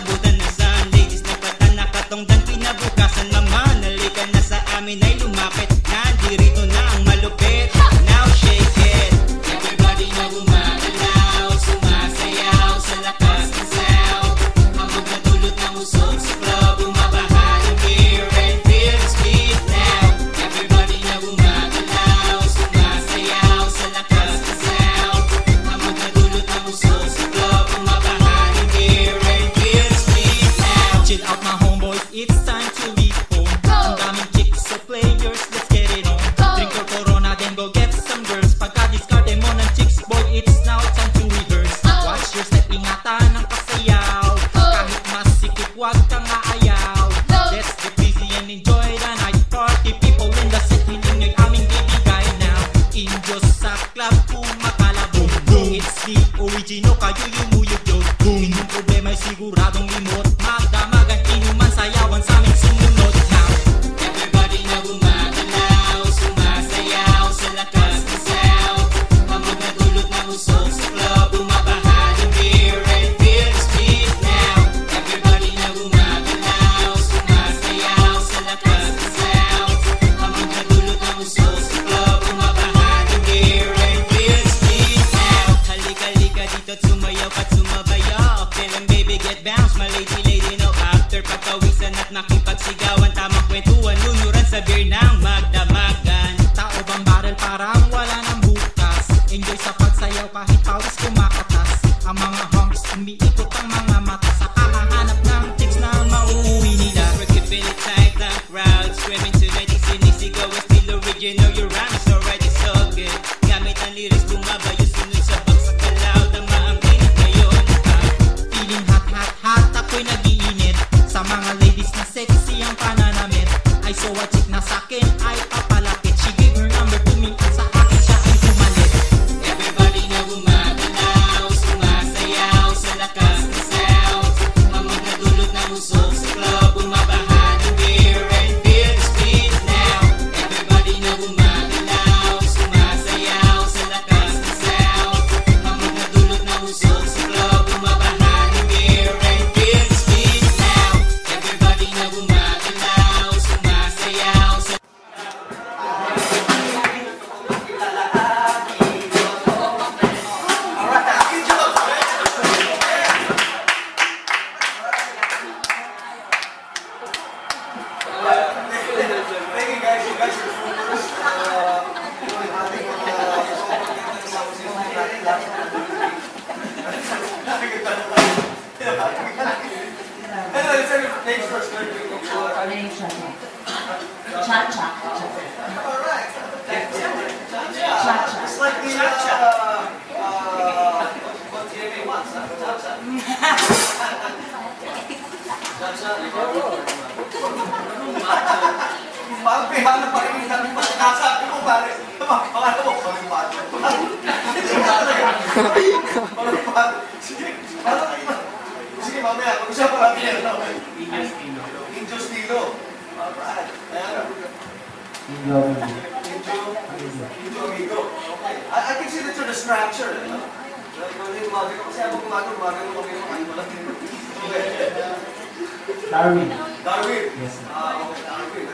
abutan na saan. Ladies na patan nakatongdan pinabukasan naman. Halika na sa amin ay lumapit. Nandirito na ang malupit. Now shake it. Everybody na gumagalaw, sumasayaw sa lakas ng sound. Hamog na dulot ng usok sa club, bumabaha ng beer and feel the speed now. Everybody na gumagalaw, sumasayaw sa lakas ng sound. Hamog na dulot ng usok sa club, bumabaha ng beer and feel the speed now. Chill out my homeboys, it's time to leave home. Ang daming chicks so players, let's get it on. Drink your Corona then go get some girls. Pagka-discarte mo ng chicks boy, it's now time to rehearse. Watch your step, ingatan ng kasayaw. Kahit masikip, wag kang aayaw. Let's get busy and enjoy the night. Party people in the set, hiling nyo'y aming bibigay now. Injos sa club, kumakalabog. It's the original, kayo yumuyog-yog. Inyong problema'y siguradong limot. Magdamagan, inuman, sayawan sa aming sumunod now. Everybody na gumagalaw, sumasayaw sa lakas ng sound. Hamog na dulot ng usok sa club, bumabaha ng beer and feel the speed now. Everybody na gumagalaw, sumasayaw sa lakas ng sound. Hamog na dulot ng usok sa club, bumabaha ng beer and feel the speed now. Halika dito't sumayaw at sumabayaw. Feeling baby get bounce, my lady no. After pagkawisan at nakipagsigawan, tamang kwentuhan, lunuran sa beer ng magdamagan. Tao bang barrel parang wala nang bukas. Enjoy sa pagsayaw kahit pawis kumakatas. Ang mga hunks, umiikot ang mga mata sa kakahanap ng chicks na mauuwi nila. We're keeping it tight, the crowd screaming tonight. Sinisigaw is still original, your rhyme is already so good. Gamit ang lyrics, bumabayo, sunod sa baksak na loud. Ang maangkinit ngayon, feeling hot, ako'y nag-iinit. Sa mga ladies na sexy ang pananamit. I saw a chick na sa'kin ay papalapit. She gave her number to me at sa akin siya ay sumalit. Everybody na gumagalaw, sumasayaw sa lakas ng sound. Hamog na dulot ng usok sa club, bumabaha ng beer and feel the speed now. Everybody na gumagalaw, sumasayaw sa lakas ng sound. Hamog na dulot ng usok sa club, bumabaha ng beer and feel the speed now. Everybody na gumagalaw, sumasayaw sa Cha-cha. It's like the what TMA wants, huh? Parang pihala pa rin yung namin pagkasabi mo pare. Makakala mo kami pato. Sige, mamaya. Pag-usapan natin yan. Injo Stilo. Alright. Injo Amigo. Okay. I can see that you're the scratcher. Kasi ako gumagawa kami ng ano lang. Darwin. Darwin? Yes. Okay, Darwin.